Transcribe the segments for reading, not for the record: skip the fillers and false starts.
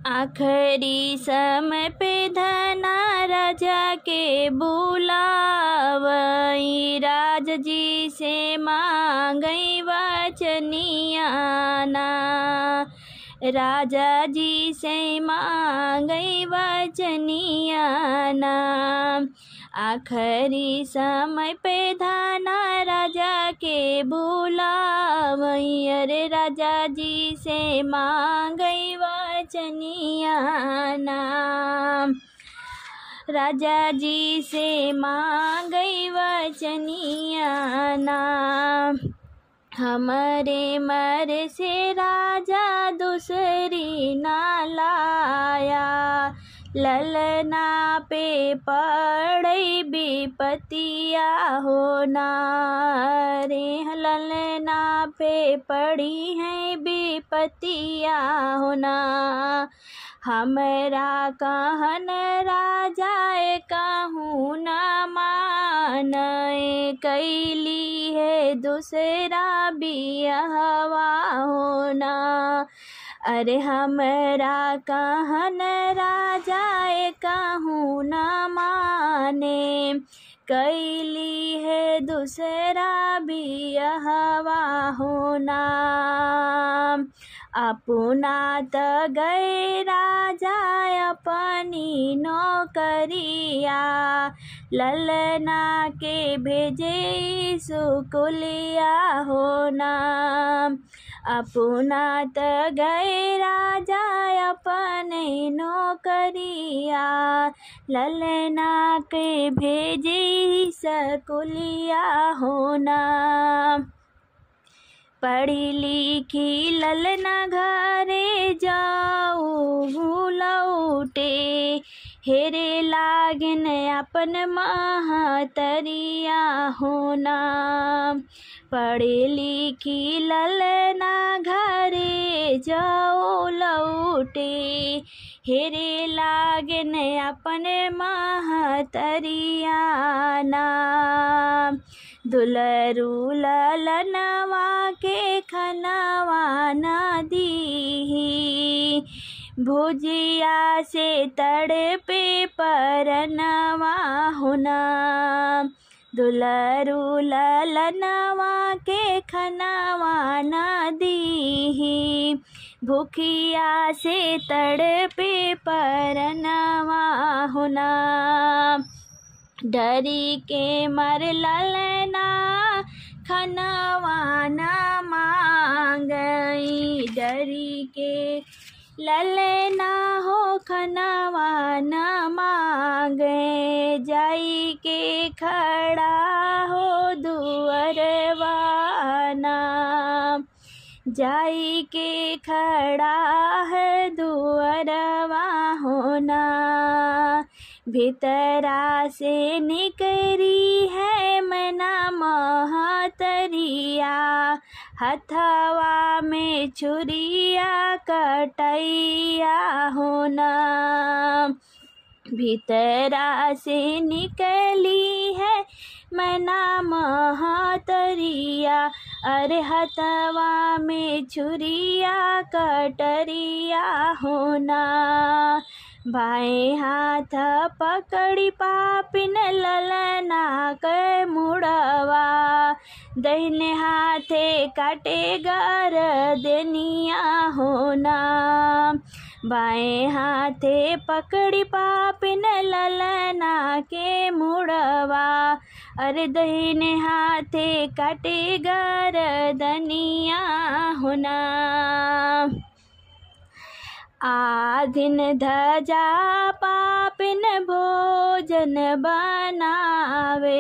आखिरी समय पे धना राजा के बुलावई, राज जी से मांगई वचनिया ना, राजा जी से मांगई वचनिया ना। आखिरी समय पे धना राजा के बुलावई, अरे राजा जी से मांगई वचनिया ना, राजा जी से मांगई वचनिया ना। हमारे मर से राजा दूसरी ना लाया, ललना पे पड़ई विपतिया होना, रे ललना पे पड़ी है विपतिया होना। हमरा कहन राजा कहूँ न मानय, कैली है दूसरा बियाहवा होना, अरे हमरा कहन राजा कहूँ न माने, कैली है दूसरा बियाहवा होना। अपना त गए राजा अपनी नौकरिया, ललना के भेजे सुकुलिया होना। अपना त गए राजा अपने नौकरिया, ललना के भेजे सकुलिया होना। पढ़ी लिखी ललना घरे जाऊ भूलौटे, हेरे लागन अपन महतरिया होना। पढ़ी लिखी ललना घरे जाओ लौटे, हेरे लागन अपन महतरिया ना। दुलरू ललनवा के खनवा न दीही, भुजिया से तड़पे परनवा होना। दुलरू ललनवा के खनवा न दीही, भूखिया से तड़पे परनवा होना। डरी के मर ललना खनवा न मांगई, डरी के ललना हो खनवा न मांगे, जाई के खड़ा हो दुअरवा ना, जाई के खड़ा है दुअरवा होना। भीतरा से निकरी है मना महतरिया, हथवा में छुरिया कटैया होना। भीतरा से निकली है मना महतरिया, अरे हथवा में छुरिया कटरिया होना। बाएं हाथ पकड़ी पापिन ललना के मुड़वा, दाहिने हाथे काटे गर्दनिया होना। बाएं हाथे पकड़ी पापिन ललना के मुड़वा, अरे दाहिने हाथे काटे गर्दनिया होना। आधिन धजा पापिन भोजन बनावे,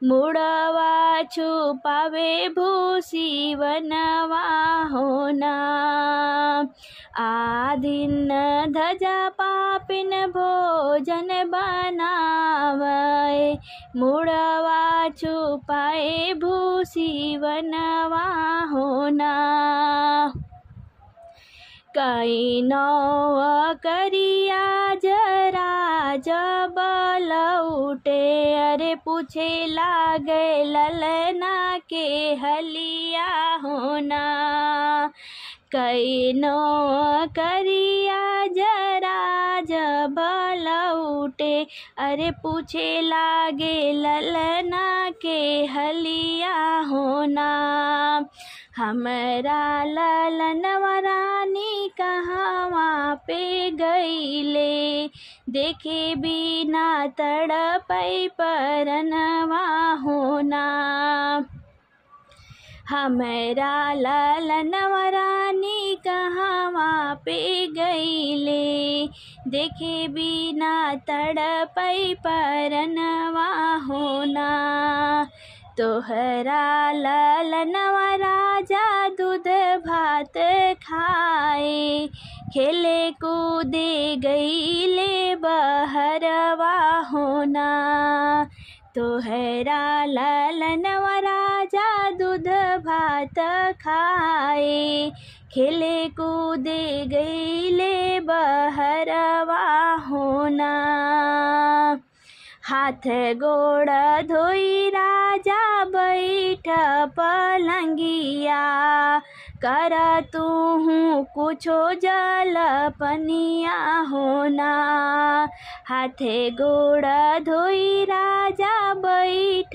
मुड़वा छुपावे भूसी बनवा होना। आधिन धजा पापिन भोजन बनावे, मुड़वा छुपाए भूसी बनवा होना। कई नौ करिया जरा जब लौटे, अरे पूछे लागे ललना के हलिया होना। कई नौ करिया गजराज बलौटे। अरे पूछे लागे ललना के हलिया होना। हमरा ललनवा रानी कहवा पे गईले, देखे बिना तड़पै परनवा होना। हमरा ललनवा रानी कहवा पे गईले, देखे बिना तड़पै परनवा होना। तोहरा ललनवा राजा दूध भात खाए, खेले कूदे गईले बहरवा होना। तोहरा ललनवा राजा दूध भात खाए, खेले कूदे गईले बहरवा होना। हाथ गोड़ धोई राजा बैठ पलंगिया, कर तूहू कुछो जल पनिया होना। हाथ गोड़ धोई राजा बैठ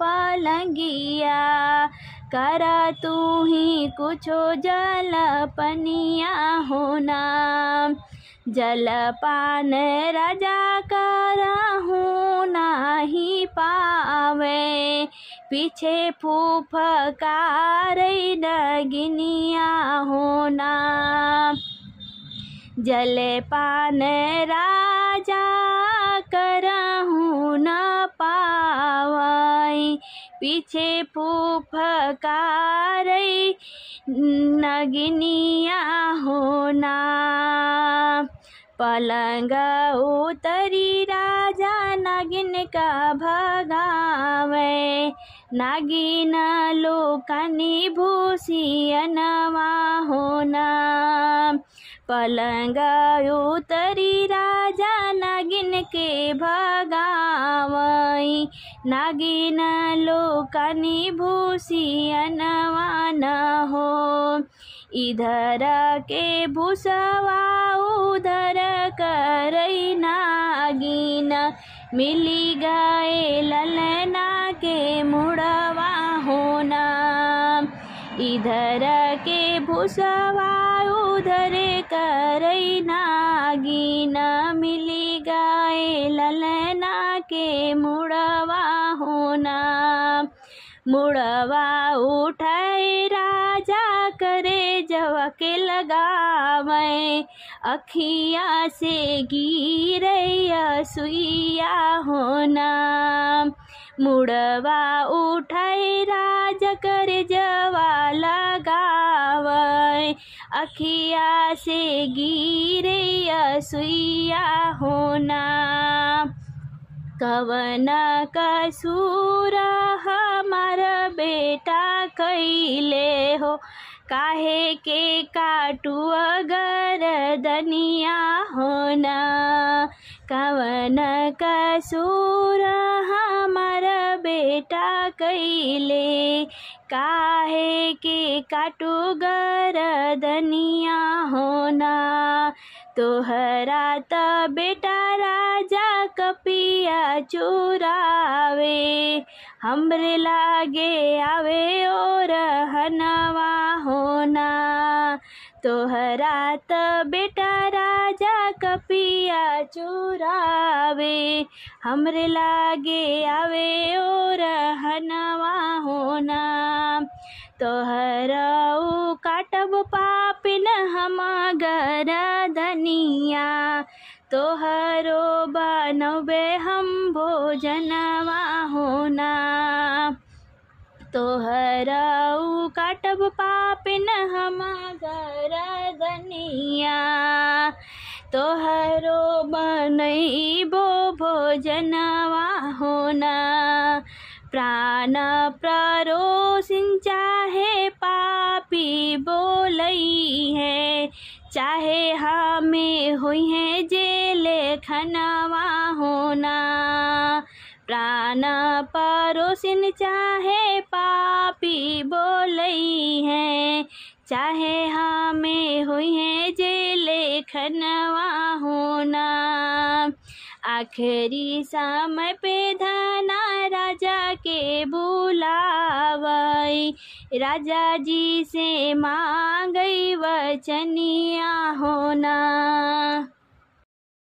पलंगिया, कर तूही कुछो जल पनिया होना। जलपान राजा करहूँ नाही पावे, पीछे फूफकार नगिनिया होना। जलपान राजा करहूँ न पावै, पीछे फूफकार नगिनिया होना। पलंग उतरी राजा नागिन का भगावे, नागिन लोकनी भूसियनवा होना। पलंग उतरी राजा नागिन के भगावई, नागिन लोकनी भूसियनवा न हो। इधर के भूसवा उधर करई नागिन, मिली गए ललना के मुड़वा होना। इधर के भूसवा उधर करई नागिन, मिली गए ललना के मुड़वा होना। मुड़वा उठाए राजा करे जवा के लगावे, अखिया से गिरैया सुइया होना। मुड़वा उठाए राजा करे जवा लगावे, अखिया से गिरैया सुइया होना। कवन कसूर हमार बेटा कैले हो, काहे के काटू गर्दनिया होना। कवन कसूर हमार बेटा कैले, काहे के काटू गर्दनिया होना। तोहरा त बेटा राजा कपिया चुरावे, हमरे लागे आवे और हनवा होना। तोहरा त बेटा राजा कपिया चुरावे, हमरे लागे आवे और हनवा होना। तोहरऊ काटब पापिन हम गर्दनिया, तोहरो बनबे हम भोजनवा होना। तोहरऊ काटब पापिन हम गर्दनिया, तोहरो बनैबो भोजनवा होना। प्राण परोसिन चाहे पापी बोलई है, चाहे हमें हुई है जेल खनवा होना। प्राण परोसिन चाहे पापी बोलई है, चाहे हमें हुई है जेल देखनवा होना। आखिरी समय पे धना राजा के बुलावई, राजा जी से मांगई वचनिया होना।